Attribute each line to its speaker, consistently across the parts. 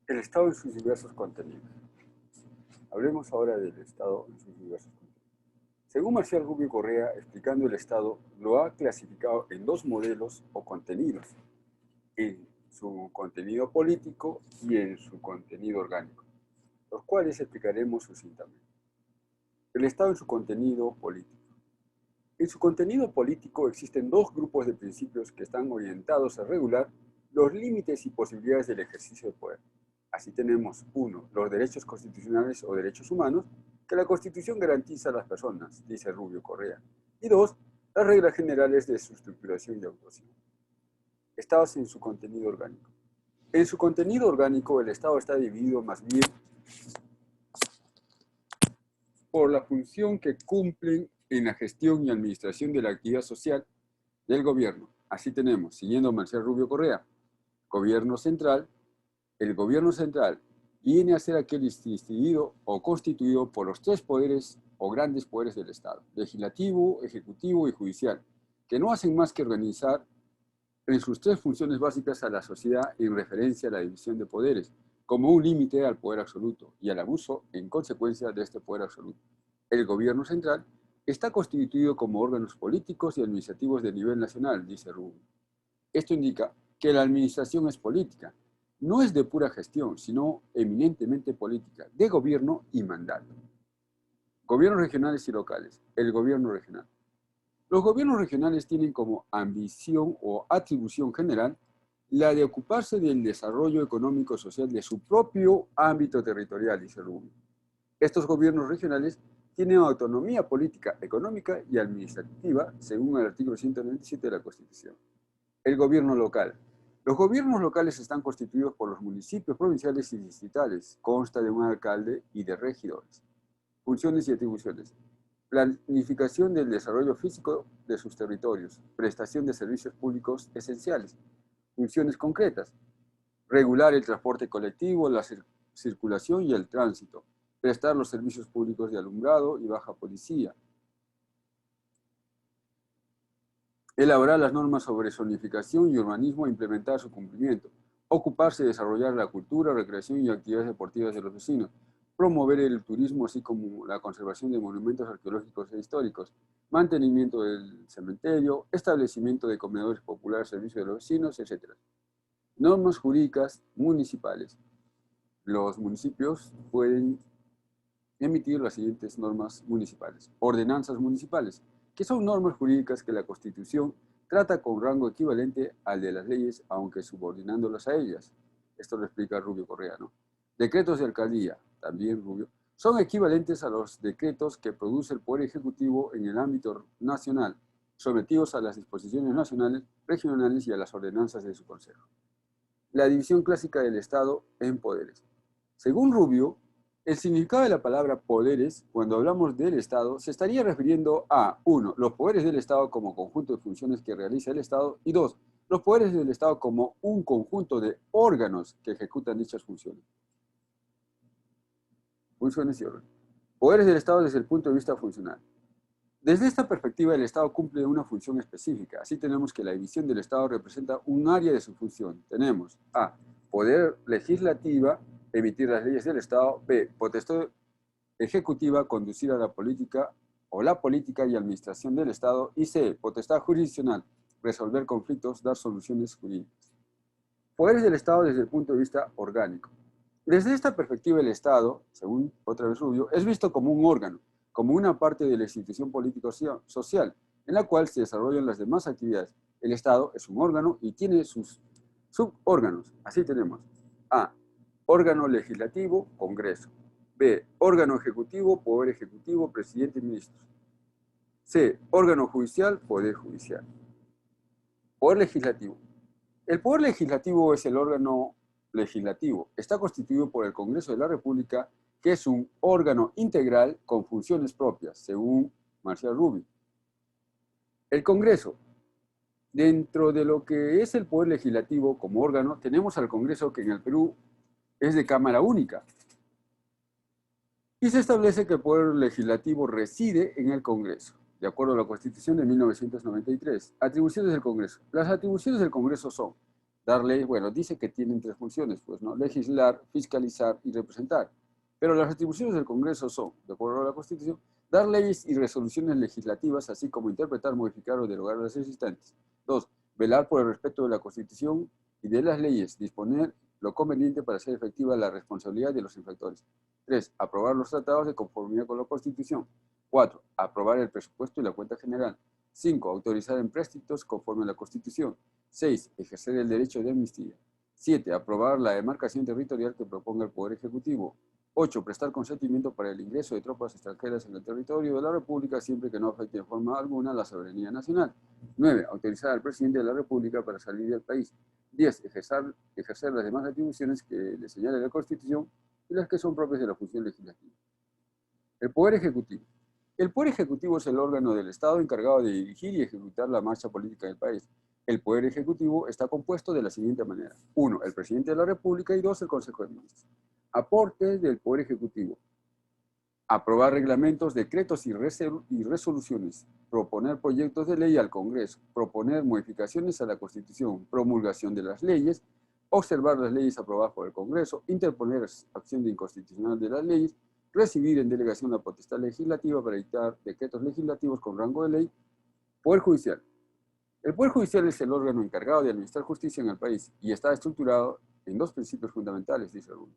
Speaker 1: El Estado en sus diversos contenidos. Hablemos ahora del Estado en sus diversos contenidos. Según Marcial Rubio Correa, explicando el Estado, lo ha clasificado en dos modelos o contenidos, en su contenido político y en su contenido orgánico, los cuales explicaremos sucintamente. El Estado en su contenido político. En su contenido político existen dos grupos de principios que están orientados a regular los límites y posibilidades del ejercicio de poder. Así tenemos, uno, los derechos constitucionales o derechos humanos, que la Constitución garantiza a las personas, dice Rubio Correa. Y dos, las reglas generales de su estructuración y actuación. Estados en su contenido orgánico. En su contenido orgánico, el Estado está dividido más bien por la función que cumplen en la gestión y administración de la actividad social del gobierno. Así tenemos, siguiendo Marcial Rubio Correa, gobierno central. El gobierno central viene a ser aquel instituido o constituido por los tres poderes o grandes poderes del Estado, legislativo, ejecutivo y judicial, que no hacen más que organizar en sus tres funciones básicas a la sociedad en referencia a la división de poderes, como un límite al poder absoluto y al abuso en consecuencia de este poder absoluto. El gobierno central está constituido como órganos políticos y administrativos de nivel nacional, dice Rubio. Esto indica que la administración es política, no es de pura gestión, sino eminentemente política, de gobierno y mandato. Gobiernos regionales y locales. El gobierno regional. Los gobiernos regionales tienen como ambición o atribución general la de ocuparse del desarrollo económico-social de su propio ámbito territorial, dice Rubio. Estos gobiernos regionales tienen autonomía política, económica y administrativa, según el artículo 197 de la Constitución. El gobierno local. Los gobiernos locales están constituidos por los municipios provinciales y distritales. Consta de un alcalde y de regidores. Funciones y atribuciones. Planificación del desarrollo físico de sus territorios. Prestación de servicios públicos esenciales. Funciones concretas. Regular el transporte colectivo, la circulación y el tránsito. Prestar los servicios públicos de alumbrado y baja policía. Elaborar las normas sobre zonificación y urbanismo e implementar su cumplimiento. Ocuparse de desarrollar la cultura, recreación y actividades deportivas de los vecinos. Promover el turismo, así como la conservación de monumentos arqueológicos e históricos. Mantenimiento del cementerio, establecimiento de comedores populares, servicio de los vecinos, etc. Normas jurídicas municipales. Los municipios pueden emitir las siguientes normas municipales. Ordenanzas municipales, que son normas jurídicas que la Constitución trata con rango equivalente al de las leyes, aunque subordinándolas a ellas. Esto lo explica Rubio Correa, ¿no? Decretos de alcaldía, también Rubio, son equivalentes a los decretos que produce el Poder Ejecutivo en el ámbito nacional, sometidos a las disposiciones nacionales, regionales y a las ordenanzas de su Consejo. La división clásica del Estado en poderes. Según Rubio, el significado de la palabra poderes, cuando hablamos del Estado, se estaría refiriendo a, 1, los poderes del Estado como conjunto de funciones que realiza el Estado, y 2, los poderes del Estado como un conjunto de órganos que ejecutan dichas funciones. Funciones y órganos. Poderes del Estado desde el punto de vista funcional. Desde esta perspectiva, el Estado cumple una función específica. Así tenemos que la división del Estado representa un área de su función. Tenemos A, poder legislativa, emitir las leyes del Estado. B, potestad ejecutiva, conducir a la política o la política y administración del Estado. Y C, potestad jurisdiccional, resolver conflictos, dar soluciones jurídicas. Poderes del Estado desde el punto de vista orgánico. Desde esta perspectiva, el Estado, según otra vez Rubio, es visto como un órgano, como una parte de la institución político-social, en la cual se desarrollan las demás actividades. El Estado es un órgano y tiene sus subórganos. Así tenemos A, órgano legislativo, Congreso. B, órgano ejecutivo, Poder Ejecutivo, Presidente y Ministros. C, órgano judicial, Poder Judicial. Poder legislativo. El Poder Legislativo es el órgano legislativo. Está constituido por el Congreso de la República, que es un órgano integral con funciones propias, según Marcial Rubio. El Congreso. Dentro de lo que es el Poder Legislativo como órgano, tenemos al Congreso, que en el Perú es de Cámara Única. Y se establece que el Poder Legislativo reside en el Congreso, de acuerdo a la Constitución de 1993. Atribuciones del Congreso. Las atribuciones del Congreso son Darle, bueno, dice que tienen tres funciones, pues, ¿no? Legislar, fiscalizar y representar. Pero las atribuciones del Congreso son, de acuerdo a la Constitución, dar leyes y resoluciones legislativas, así como interpretar, modificar o derogar las existentes. 2. Velar por el respeto de la Constitución y de las leyes, disponer lo conveniente para hacer efectiva la responsabilidad de los infractores. 3. Aprobar los tratados de conformidad con la Constitución. 4. Aprobar el presupuesto y la cuenta general. 5. Autorizar empréstitos conforme a la Constitución. 6. Ejercer el derecho de amnistía. 7. Aprobar la demarcación territorial que proponga el Poder Ejecutivo. 8. Prestar consentimiento para el ingreso de tropas extranjeras en el territorio de la República siempre que no afecte de forma alguna la soberanía nacional. 9. Autorizar al presidente de la República para salir del país. 10. Ejercer las demás atribuciones que le señala la Constitución y las que son propias de la función legislativa. El Poder Ejecutivo. El Poder Ejecutivo es el órgano del Estado encargado de dirigir y ejecutar la marcha política del país. El Poder Ejecutivo está compuesto de la siguiente manera. 1. El Presidente de la República y 2. El Consejo de Ministros. Aportes del Poder Ejecutivo. Aprobar reglamentos, decretos y resoluciones. Proponer proyectos de ley al Congreso. Proponer modificaciones a la Constitución. Promulgación de las leyes. Observar las leyes aprobadas por el Congreso. Interponer acción de inconstitucional de las leyes. Recibir en delegación la potestad legislativa para dictar decretos legislativos con rango de ley. Poder Judicial. El Poder Judicial es el órgano encargado de administrar justicia en el país y está estructurado en dos principios fundamentales, dice Rubio.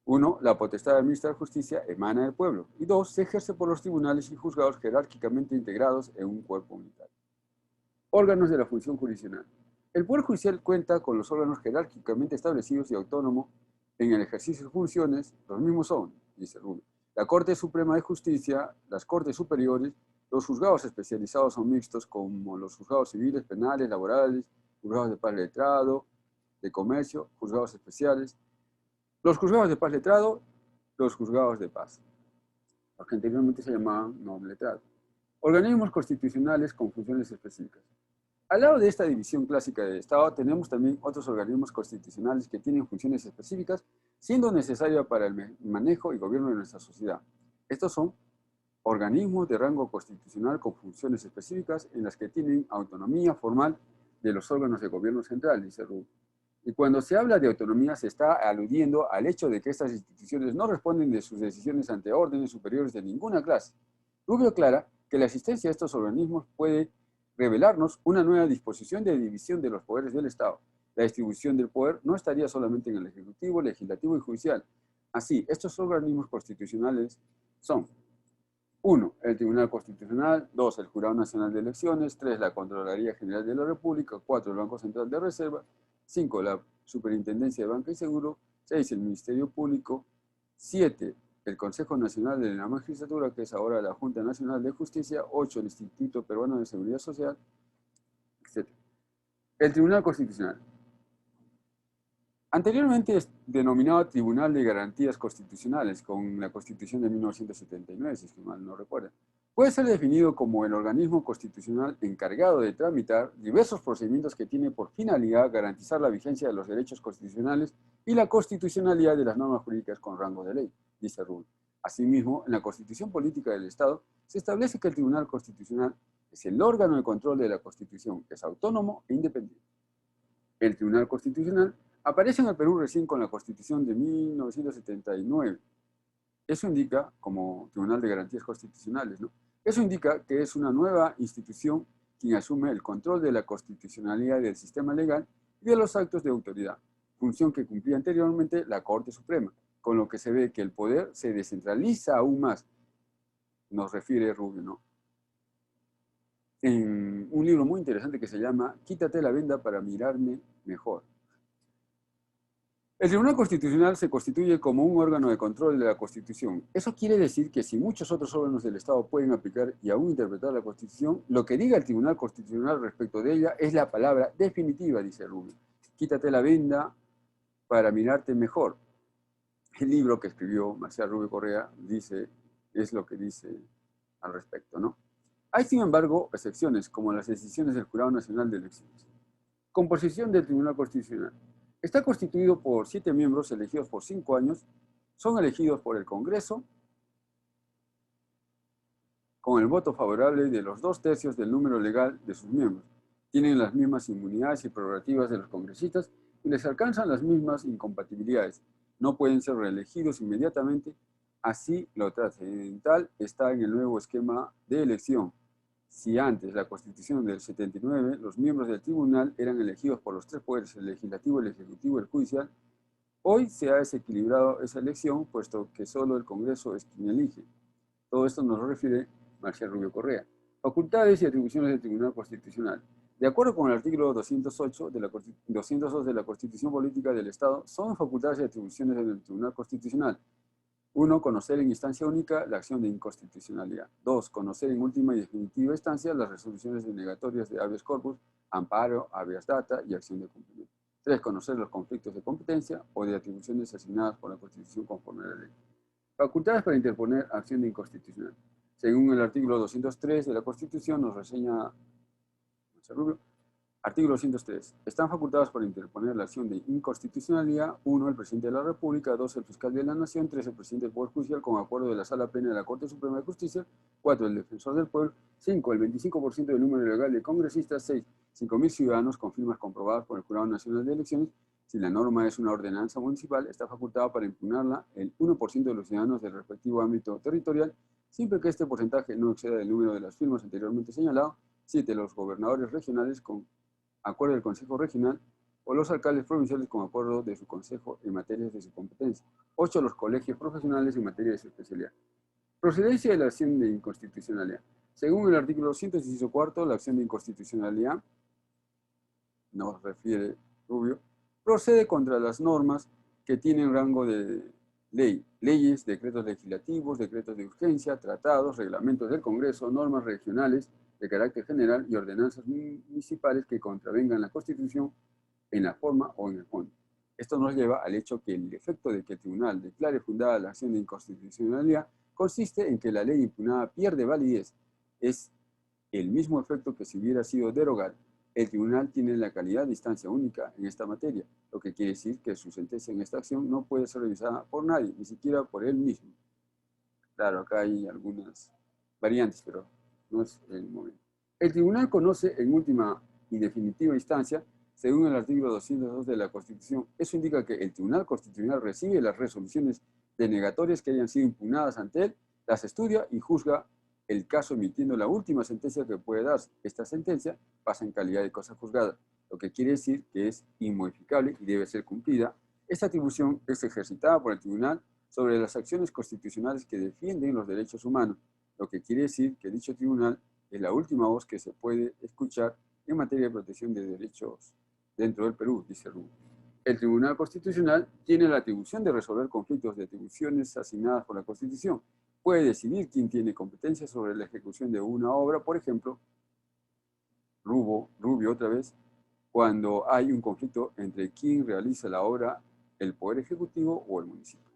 Speaker 1: 1. La potestad de administrar justicia emana del pueblo. Y 2. Se ejerce por los tribunales y juzgados jerárquicamente integrados en un cuerpo unitario. Órganos de la función jurisdiccional. El Poder Judicial cuenta con los órganos jerárquicamente establecidos y autónomos en el ejercicio de funciones. Los mismos son, dice Rubio, la Corte Suprema de Justicia, las Cortes Superiores, los juzgados especializados son mixtos como los juzgados civiles, penales, laborales, juzgados de paz letrado, de comercio, juzgados especiales, los juzgados de paz letrado, los juzgados de paz, los que anteriormente se llamaban no letrado. Organismos constitucionales con funciones específicas. Al lado de esta división clásica del Estado, tenemos también otros organismos constitucionales que tienen funciones específicas, siendo necesaria para el manejo y gobierno de nuestra sociedad. Estos son organismos de rango constitucional con funciones específicas en las que tienen autonomía formal de los órganos de gobierno central, dice Rubio. Y cuando se habla de autonomía se está aludiendo al hecho de que estas instituciones no responden de sus decisiones ante órdenes superiores de ninguna clase. Rubio aclara que la existencia de estos organismos puede revelarnos una nueva disposición de división de los poderes del Estado. La distribución del poder no estaría solamente en el Ejecutivo, Legislativo y Judicial. Así, estos organismos constitucionales son: 1. El Tribunal Constitucional. 2. El Jurado Nacional de Elecciones. 3. La Contraloría General de la República. 4. El Banco Central de Reserva. 5. La Superintendencia de Banca y Seguro. 6. El Ministerio Público. 7. El Consejo Nacional de la Magistratura, que es ahora la Junta Nacional de Justicia. 8. El Instituto Peruano de Seguridad Social, etc. El Tribunal Constitucional. Anteriormente es denominado Tribunal de Garantías Constitucionales, con la Constitución de 1979, si mal no recuerdo. Puede ser definido como el organismo constitucional encargado de tramitar diversos procedimientos que tiene por finalidad garantizar la vigencia de los derechos constitucionales y la constitucionalidad de las normas jurídicas con rango de ley, dice Rubio. Asimismo, en la Constitución Política del Estado se establece que el Tribunal Constitucional es el órgano de control de la Constitución, que es autónomo e independiente. El Tribunal Constitucional aparece en el Perú recién con la Constitución de 1979. Eso indica, como Tribunal de Garantías Constitucionales, ¿no? Eso indica que es una nueva institución quien asume el control de la constitucionalidad del sistema legal y de los actos de autoridad, función que cumplía anteriormente la Corte Suprema, con lo que se ve que el poder se descentraliza aún más, nos refiere Rubio, ¿no? En un libro muy interesante que se llama Quítate la venda para mirarme mejor. El Tribunal Constitucional se constituye como un órgano de control de la Constitución. Eso quiere decir que si muchos otros órganos del Estado pueden aplicar y aún interpretar la Constitución, lo que diga el Tribunal Constitucional respecto de ella es la palabra definitiva, dice Rubio. Quítate la venda para mirarte mejor. El libro que escribió Marcial Rubio Correa es lo que dice al respecto, ¿no? Hay, sin embargo, excepciones, como las decisiones del Jurado Nacional de Elecciones. Composición del Tribunal Constitucional. Está constituido por 7 miembros elegidos por 5 años. Son elegidos por el Congreso con el voto favorable de los 2/3 del número legal de sus miembros. tienen las mismas inmunidades y prerrogativas de los congresistas y les alcanzan las mismas incompatibilidades. No pueden ser reelegidos inmediatamente. Así, lo trascendental está en el nuevo esquema de elección. Si antes la Constitución del 79, los miembros del tribunal eran elegidos por los tres poderes, el legislativo, el ejecutivo y el judicial, hoy se ha desequilibrado esa elección, puesto que solo el Congreso es quien elige. Todo esto nos lo refiere Marcial Rubio Correa. Facultades y atribuciones del Tribunal Constitucional. De acuerdo con el artículo 202 de la Constitución Política del Estado, son facultades y atribuciones del Tribunal Constitucional. 1. Conocer en instancia única la acción de inconstitucionalidad. 2. Conocer en última y definitiva instancia las resoluciones denegatorias de habeas corpus, amparo, habeas data y acción de cumplimiento. 3. Conocer los conflictos de competencia o de atribuciones asignadas por la Constitución conforme a la ley. Facultades para interponer acción de inconstitucional. Según el artículo 203 de la Constitución, nos reseña Rubio, artículo 203. Están facultados para interponer la acción de inconstitucionalidad: 1. El presidente de la República; 2. El fiscal de la Nación; 3. El presidente del Poder Judicial con acuerdo de la Sala Plena de la Corte Suprema de Justicia; 4. El defensor del pueblo; 5. El 25% del número legal de congresistas; 6. 5.000 ciudadanos con firmas comprobadas por el Jurado Nacional de Elecciones. Si la norma es una ordenanza municipal, está facultada para impugnarla el 1% de los ciudadanos del respectivo ámbito territorial, siempre que este porcentaje no exceda el número de las firmas anteriormente señalado. 7. Los gobernadores regionales con acuerdo del Consejo Regional o los alcaldes provinciales con acuerdo de su consejo en materias de su competencia. 8. Los colegios profesionales en materia de su especialidad. Procedencia de la acción de inconstitucionalidad. Según el artículo 116 cuarto, la acción de inconstitucionalidad, nos refiere Rubio, procede contra las normas que tienen rango de ley, leyes, decretos legislativos, decretos de urgencia, tratados, reglamentos del Congreso, normas regionales de carácter general y ordenanzas municipales que contravengan la Constitución en la forma o en el fondo. Esto nos lleva al hecho que el efecto de que el tribunal declare fundada la acción de inconstitucionalidad consiste en que la ley impugnada pierde validez. Es el mismo efecto que si hubiera sido derogada. El tribunal tiene la calidad de instancia única en esta materia, lo que quiere decir que su sentencia en esta acción no puede ser revisada por nadie, ni siquiera por él mismo. Claro, acá hay algunas variantes, pero no es el momento. El tribunal conoce en última y definitiva instancia, según el artículo 202 de la Constitución. Eso indica que el Tribunal Constitucional recibe las resoluciones denegatorias que hayan sido impugnadas ante él, las estudia y juzga el caso emitiendo la última sentencia que puede darse. Esta sentencia pasa en calidad de cosa juzgada, lo que quiere decir que es inmodificable y debe ser cumplida. Esta atribución es ejercitada por el tribunal sobre las acciones constitucionales que defienden los derechos humanos, lo que quiere decir que dicho tribunal es la última voz que se puede escuchar en materia de protección de derechos dentro del Perú, dice Rubio. El Tribunal Constitucional tiene la atribución de resolver conflictos de atribuciones asignadas por la Constitución. Puede decidir quién tiene competencia sobre la ejecución de una obra, por ejemplo, Rubio otra vez, cuando hay un conflicto entre quién realiza la obra, el Poder Ejecutivo o el municipio.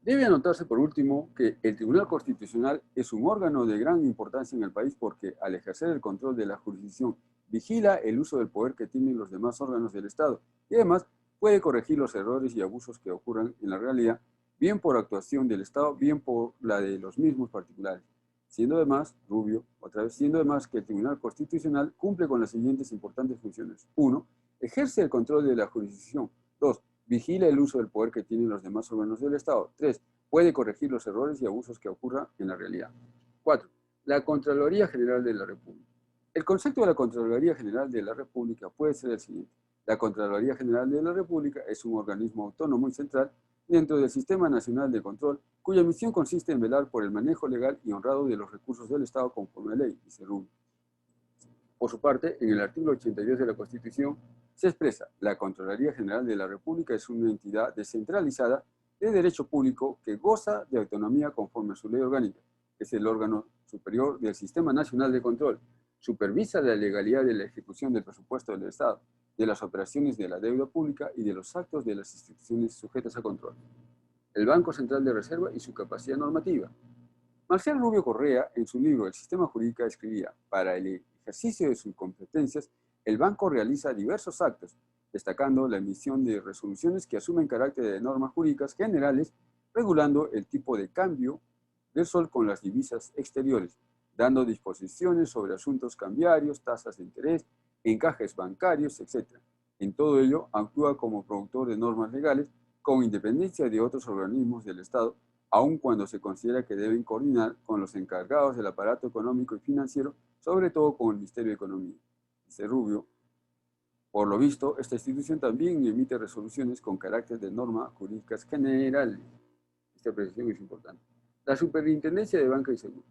Speaker 1: Debe anotarse por último que el Tribunal Constitucional es un órgano de gran importancia en el país porque al ejercer el control de la jurisdicción vigila el uso del poder que tienen los demás órganos del Estado y además puede corregir los errores y abusos que ocurran en la realidad, bien por actuación del Estado, bien por la de los mismos particulares. Siendo además, Rubio, otra vez, siendo además que el Tribunal Constitucional cumple con las siguientes importantes funciones. 1. Ejerce el control de la jurisdicción. 2. Vigila el uso del poder que tienen los demás órganos del Estado. 3. Puede corregir los errores y abusos que ocurran en la realidad. 4. La Contraloría General de la República. El concepto de la Contraloría General de la República puede ser el siguiente. La Contraloría General de la República es un organismo autónomo y central dentro del Sistema Nacional de Control, cuya misión consiste en velar por el manejo legal y honrado de los recursos del Estado conforme a ley, dice Rubio. Por su parte, en el artículo 82 de la Constitución se expresa: la Contraloría General de la República es una entidad descentralizada de derecho público que goza de autonomía conforme a su ley orgánica. Es el órgano superior del Sistema Nacional de Control. Supervisa la legalidad de la ejecución del presupuesto del Estado, de las operaciones de la deuda pública y de los actos de las instituciones sujetas a control. El Banco Central de Reserva y su capacidad normativa. Marcial Rubio Correa, en su libro El Sistema Jurídico, escribía: para el ejercicio de sus competencias, el banco realiza diversos actos, destacando la emisión de resoluciones que asumen carácter de normas jurídicas generales, regulando el tipo de cambio del sol con las divisas exteriores, dando disposiciones sobre asuntos cambiarios, tasas de interés, encajes bancarios, etc. En todo ello, actúa como productor de normas legales con independencia de otros organismos del Estado, aun cuando se considera que deben coordinar con los encargados del aparato económico y financiero, sobre todo con el Ministerio de Economía. Dice Rubio, por lo visto, esta institución también emite resoluciones con carácter de normas jurídicas generales. Esta precisión es importante. La Superintendencia de Banca y Seguros.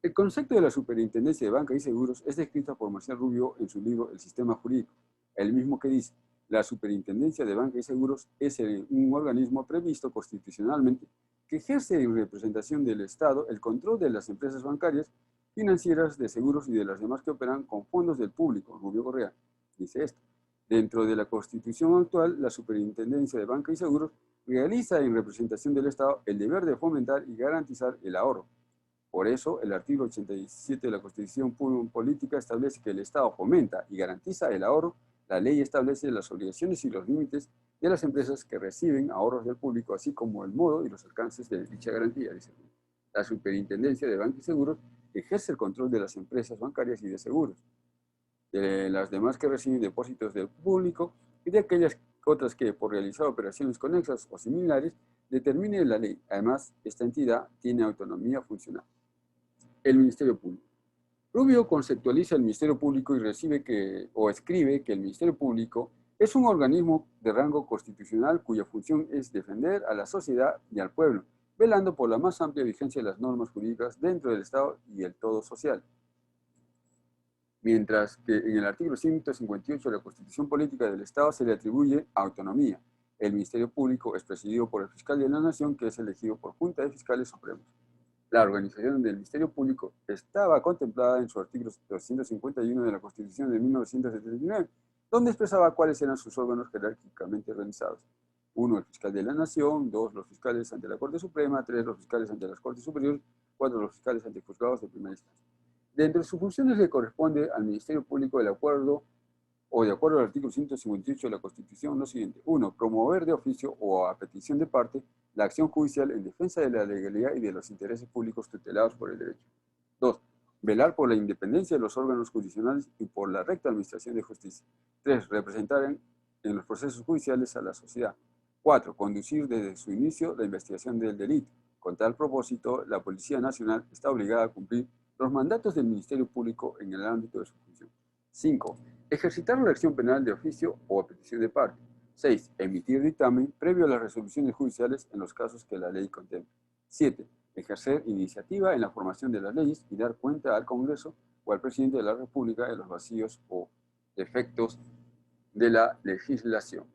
Speaker 1: El concepto de la Superintendencia de Banca y Seguros es descrita por Marcial Rubio en su libro El Sistema Jurídico, el mismo que dice, la Superintendencia de Banca y Seguros es un organismo previsto constitucionalmente que ejerce en representación del Estado el control de las empresas bancarias, financieras, de seguros y de las demás que operan con fondos del público. Rubio Correa dice esto. Dentro de la Constitución actual, la Superintendencia de Banca y Seguros realiza en representación del Estado el deber de fomentar y garantizar el ahorro. Por eso, el artículo 87 de la Constitución Política establece que el Estado fomenta y garantiza el ahorro. La ley establece las obligaciones y los límites de las empresas que reciben ahorros del público, así como el modo y los alcances de dicha garantía. Dice. La Superintendencia de Banca y Seguros ejerce el control de las empresas bancarias y de seguros, de las demás que reciben depósitos del público y de aquellas otras que, por realizar operaciones conexas o similares, determine la ley. Además, esta entidad tiene autonomía funcional. El Ministerio Público. Rubio conceptualiza el Ministerio Público y escribe que el Ministerio Público es un organismo de rango constitucional cuya función es defender a la sociedad y al pueblo, velando por la más amplia vigencia de las normas jurídicas dentro del Estado y el todo social. Mientras que en el artículo 158 de la Constitución Política del Estado se le atribuye autonomía. El Ministerio Público es presidido por el fiscal de la Nación, que es elegido por Junta de Fiscales Supremos. La organización del Ministerio Público estaba contemplada en su artículo 251 de la Constitución de 1979, donde expresaba cuáles eran sus órganos jerárquicamente organizados. 1, el fiscal de la Nación; 2, los fiscales ante la Corte Suprema; 3, los fiscales ante las Cortes Superiores; 4, los fiscales ante juzgados de primera instancia. Dentro de sus funciones le corresponde al Ministerio Público de acuerdo al artículo 158 de la Constitución lo siguiente. 1, promover de oficio o a petición de parte la acción judicial en defensa de la legalidad y de los intereses públicos tutelados por el derecho. 2, velar por la independencia de los órganos jurisdiccionales y por la recta administración de justicia. 3, representar en los procesos judiciales a la sociedad. 4, conducir desde su inicio la investigación del delito. Con tal propósito, la Policía Nacional está obligada a cumplir los mandatos del Ministerio Público en el ámbito de su función. 5, ejercitar la acción penal de oficio o a petición de parte. 6, emitir dictamen previo a las resoluciones judiciales en los casos que la ley contempla. 7, ejercer iniciativa en la formación de las leyes y dar cuenta al Congreso o al Presidente de la República de los vacíos o defectos de la legislación.